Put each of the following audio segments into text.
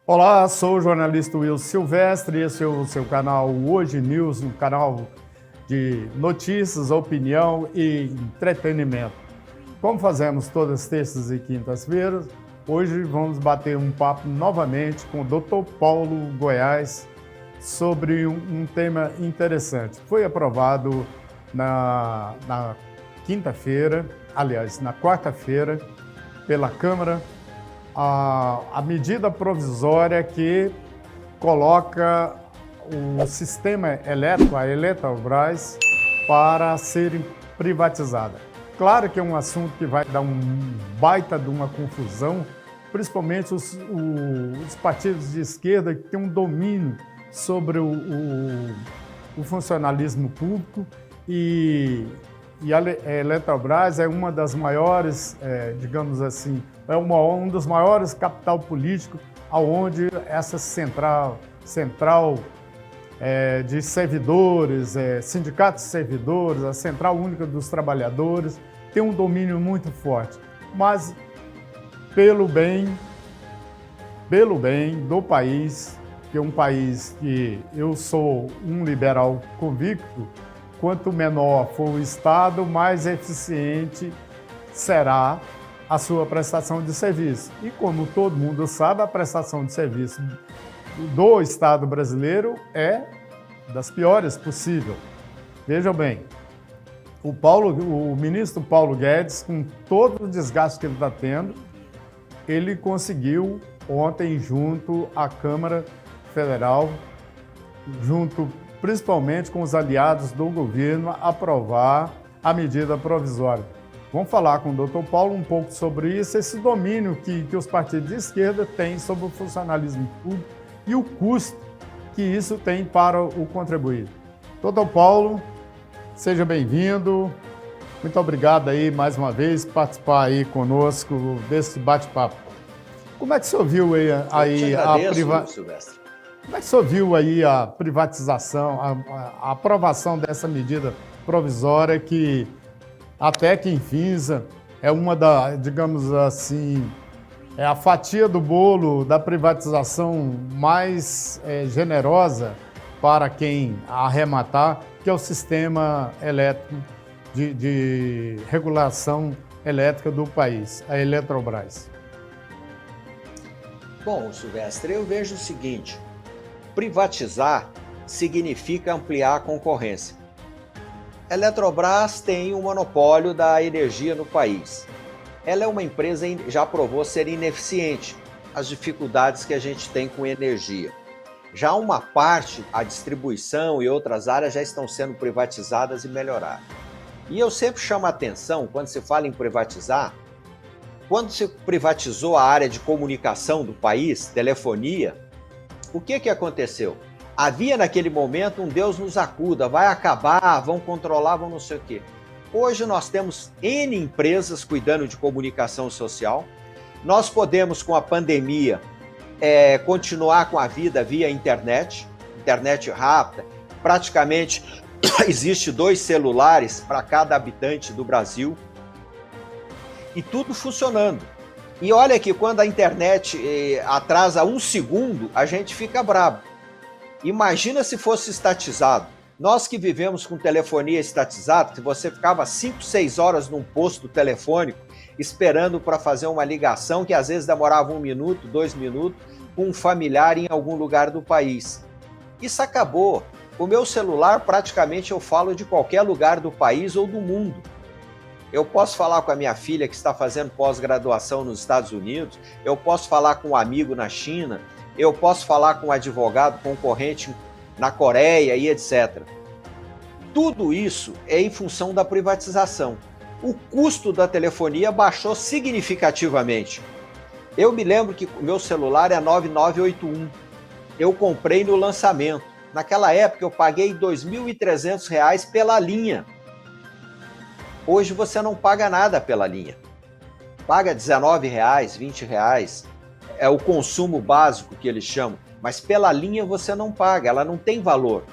Olá, sou o jornalista Will Silvestre, esse é o seu canal Hoje News, um canal de notícias, opinião e entretenimento. Como fazemos todas as terças e quintas-feiras, hoje vamos bater um papo novamente com o Dr. Paulo Goiás sobre um tema interessante. Foi aprovado na quinta-feira, aliás, na quarta-feira, pela Câmara, a medida provisória que coloca o sistema elétrico, a Eletrobras, para ser privatizada. Claro que é um assunto que vai dar um baita de uma confusão, principalmente os partidos de esquerda que têm um domínio sobre o funcionalismo público e a Eletrobras é uma das maiores, digamos assim, é um dos maiores capital político onde essa central de servidores, sindicatos de servidores, a Central Única dos Trabalhadores, tem um domínio muito forte. Mas pelo bem do país, que é um país que eu sou um liberal convicto, quanto menor for o Estado, mais eficiente será a sua prestação de serviço. E como todo mundo sabe, a prestação de serviço do Estado brasileiro é das piores possível. Vejam bem, o ministro Paulo Guedes, com todo o desgaste que ele está tendo, ele conseguiu ontem, junto à Câmara Federal, junto principalmente com os aliados do governo, aprovar a medida provisória. Vamos falar com o Dr. Paulo um pouco sobre isso, esse domínio que os partidos de esquerda têm sobre o funcionalismo público e o custo que isso tem para o contribuinte. Dr. Paulo, seja bem-vindo. Muito obrigado aí mais uma vez por participar aí conosco desse bate-papo. Como é que o senhor viu aí Silvestre. Como é que o senhor viu aí a privatização, a aprovação dessa medida provisória que até que enfim é uma da, digamos assim, é a fatia do bolo da privatização mais generosa para quem arrematar, que é o sistema elétrico de regulação elétrica do país, a Eletrobras? Bom, Silvestre, eu vejo o seguinte: privatizar significa ampliar a concorrência. A Eletrobras tem um monopólio da energia no país. Ela é uma empresa que já provou ser ineficiente, as dificuldades que a gente tem com energia. Já uma parte, a distribuição e outras áreas já estão sendo privatizadas e melhoradas. E eu sempre chamo a atenção, quando se fala em privatizar, quando se privatizou a área de comunicação do país, telefonia, o que aconteceu? Havia naquele momento um Deus nos acuda, vai acabar, vão controlar, vão não sei o quê. Hoje nós temos N empresas cuidando de comunicação social. Nós podemos, com a pandemia, continuar com a vida via internet rápida. Praticamente existe 2 celulares para cada habitante do Brasil. E tudo funcionando. E olha que quando a internet atrasa 1 segundo, a gente fica brabo. Imagina se fosse estatizado. Nós que vivemos com telefonia estatizada, que você ficava 5, 6 horas num posto telefônico esperando para fazer uma ligação que às vezes demorava 1 minuto, 2 minutos, com um familiar em algum lugar do país. Isso acabou. O meu celular, praticamente, eu falo de qualquer lugar do país ou do mundo. Eu posso falar com a minha filha que está fazendo pós-graduação nos Estados Unidos, eu posso falar com um amigo na China, eu posso falar com um advogado concorrente na Coreia e etc. Tudo isso é em função da privatização. O custo da telefonia baixou significativamente. Eu me lembro que o meu celular é 9981. Eu comprei no lançamento. Naquela época eu paguei R$ 2.300 pela linha. Hoje você não paga nada pela linha. Paga R$19, R$20, é o consumo básico que eles chamam, mas pela linha você não paga, ela não tem valor.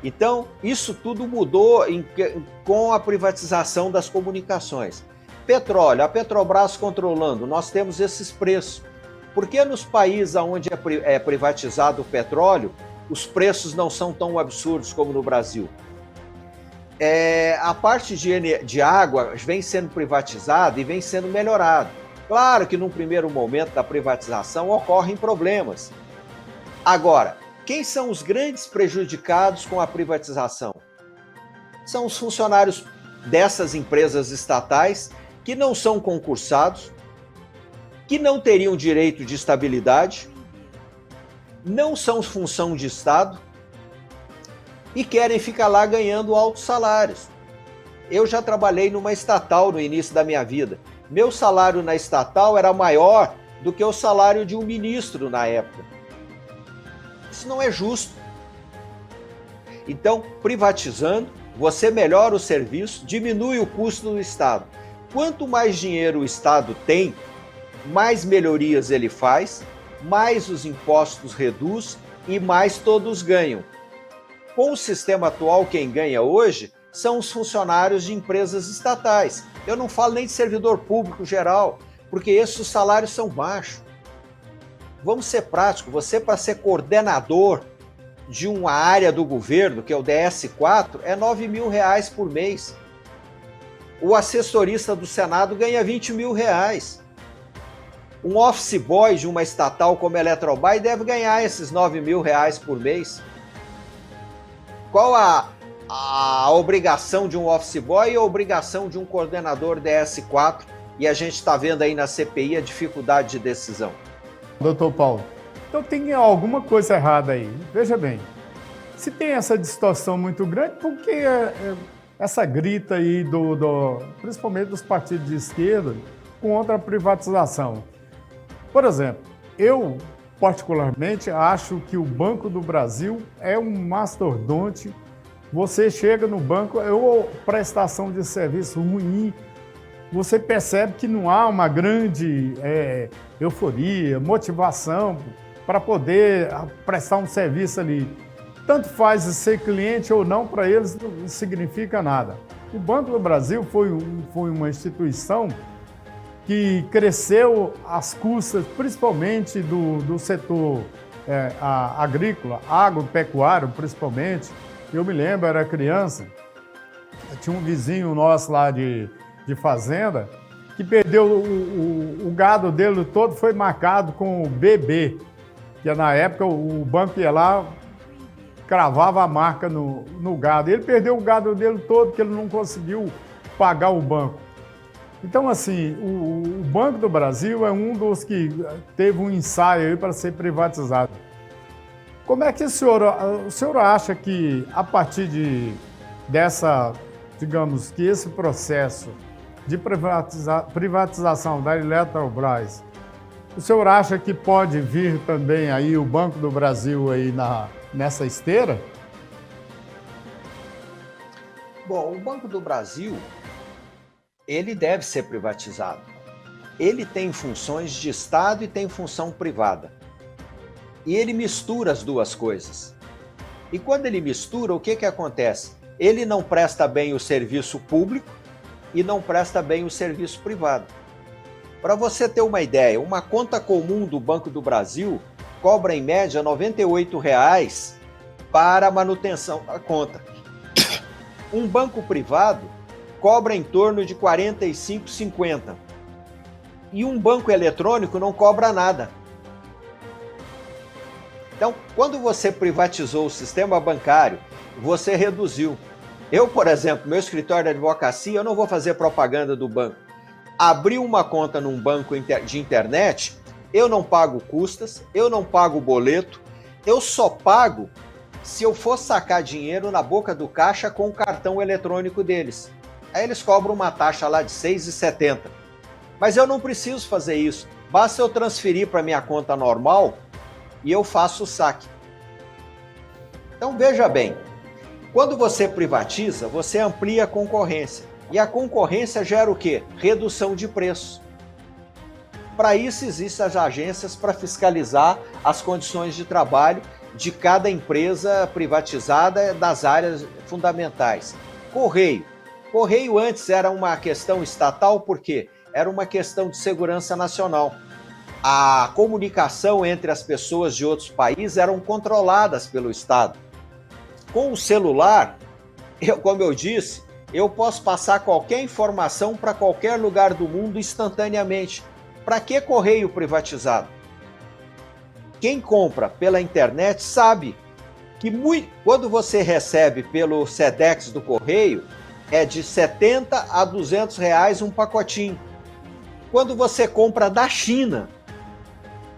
Então, isso tudo mudou com a privatização das comunicações. Petróleo, a Petrobras controlando, nós temos esses preços. Por que nos países onde é privatizado o petróleo, os preços não são tão absurdos como no Brasil? A parte de água vem sendo privatizada e vem sendo melhorada. Claro que num primeiro momento da privatização ocorrem problemas. Agora, quem são os grandes prejudicados com a privatização? São os funcionários dessas empresas estatais que não são concursados, que não teriam direito de estabilidade, não são função de Estado e querem ficar lá ganhando altos salários. Eu já trabalhei numa estatal no início da minha vida. Meu salário na estatal era maior do que o salário de um ministro na época. Isso não é justo. Então, privatizando, você melhora o serviço, diminui o custo do Estado. Quanto mais dinheiro o Estado tem, mais melhorias ele faz, mais os impostos reduz e mais todos ganham. Com o sistema atual, quem ganha hoje são os funcionários de empresas estatais. Eu não falo nem de servidor público geral, porque esses salários são baixos. Vamos ser práticos, você para ser coordenador de uma área do governo, que é o DS4, é R$9 mil por mês. O assessorista do Senado ganha R$20 mil. Um office boy de uma estatal como a Eletrobras deve ganhar esses R$9 mil por mês. Qual a obrigação de um office boy e a obrigação de um coordenador DS4? E a gente está vendo aí na CPI a dificuldade de decisão. Doutor Paulo, então tem alguma coisa errada aí. Veja bem, se tem essa distorção muito grande, por que essa grita aí, principalmente dos partidos de esquerda, contra a privatização? Por exemplo, eu particularmente acho que o Banco do Brasil é um mastodonte. Você chega no banco, é uma prestação de serviço ruim, você percebe que não há uma grande euforia, motivação para poder prestar um serviço ali. Tanto faz ser cliente ou não, para eles não significa nada. O Banco do Brasil foi uma instituição que cresceu às custas, principalmente do setor agrícola, agropecuário, principalmente. Eu me lembro, era criança, tinha um vizinho nosso lá de fazenda que perdeu o gado dele todo, foi marcado com o BB, que na época o banco ia lá, cravava a marca no gado. Ele perdeu o gado dele todo porque ele não conseguiu pagar o banco. Então, assim, o Banco do Brasil é um dos que teve um ensaio aí para ser privatizado. Como é que o senhor acha que, a partir dessa, digamos, que esse processo de privatização da Eletrobras, o senhor acha que pode vir também aí o Banco do Brasil aí nessa esteira? Bom, o Banco do Brasil, ele deve ser privatizado. Ele tem funções de Estado e tem função privada. E ele mistura as duas coisas. E quando ele mistura, o que acontece? Ele não presta bem o serviço público e não presta bem o serviço privado. Para você ter uma ideia, uma conta comum do Banco do Brasil cobra em média R$ 98,00 para a manutenção da conta. Um banco privado cobra em torno de R$ 45,50. E um banco eletrônico não cobra nada. Então, quando você privatizou o sistema bancário, você reduziu. Eu, por exemplo, meu escritório de advocacia, eu não vou fazer propaganda do banco. Abri uma conta num banco de internet, eu não pago custas, eu não pago boleto, eu só pago se eu for sacar dinheiro na boca do caixa com o cartão eletrônico deles. Aí eles cobram uma taxa lá de R$ 6,70. Mas eu não preciso fazer isso. Basta eu transferir para minha conta normal e eu faço o saque. Então veja bem, quando você privatiza, você amplia a concorrência. E a concorrência gera o quê? Redução de preço. Para isso existem as agências para fiscalizar as condições de trabalho de cada empresa privatizada das áreas fundamentais. Correio. Correio antes era uma questão estatal, por quê? Era uma questão de segurança nacional. A comunicação entre as pessoas de outros países eram controladas pelo Estado. Com o celular, como eu disse, eu posso passar qualquer informação para qualquer lugar do mundo instantaneamente. Para que correio privatizado? Quem compra pela internet sabe que quando você recebe pelo Sedex do correio, é de 70 a 200 reais um pacotinho. Quando você compra da China,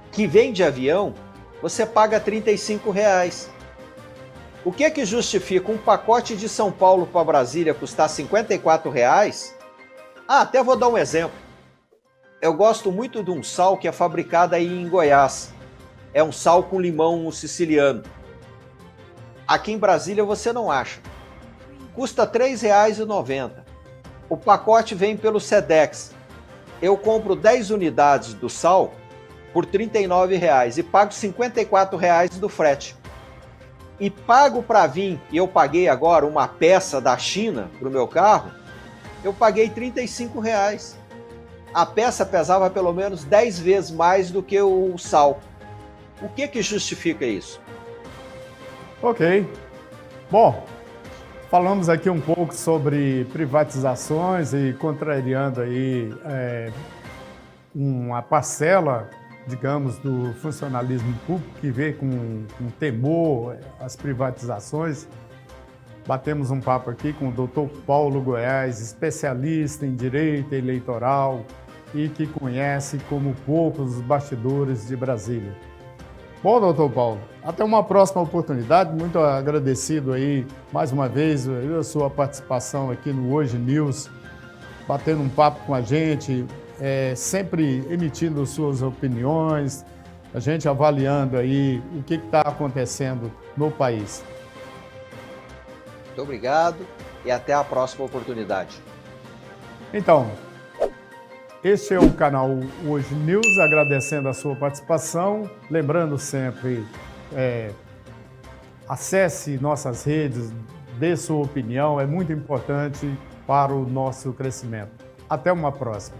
que vem de avião, você paga 35 reais. O que justifica um pacote de São Paulo para Brasília custar 54 reais? Até vou dar um exemplo. Eu gosto muito de um sal que é fabricado aí em Goiás. É um sal com limão siciliano. Aqui em Brasília você não acha. Custa R$ 3,90. O pacote vem pelo Sedex. Eu compro 10 unidades do sal por R$ 39,00 e pago R$ 54,00 do frete. E pago para vir, e eu paguei agora uma peça da China para o meu carro, eu paguei R$ 35,00. A peça pesava pelo menos 10 vezes mais do que o sal. O que justifica isso? Ok. Bom, falamos aqui um pouco sobre privatizações e contrariando aí uma parcela, digamos, do funcionalismo público que vê com temor as privatizações. Batemos um papo aqui com o Dr. Paulo Goiás, especialista em direito eleitoral e que conhece como poucos os bastidores de Brasília. Bom, doutor Paulo, até uma próxima oportunidade. Muito agradecido aí, mais uma vez, a sua participação aqui no Hoje News, batendo um papo com a gente, sempre emitindo suas opiniões, a gente avaliando aí o que está acontecendo no país. Muito obrigado e até a próxima oportunidade. Então, este é o canal Hoje News, agradecendo a sua participação. Lembrando sempre, acesse nossas redes, dê sua opinião, é muito importante para o nosso crescimento. Até uma próxima.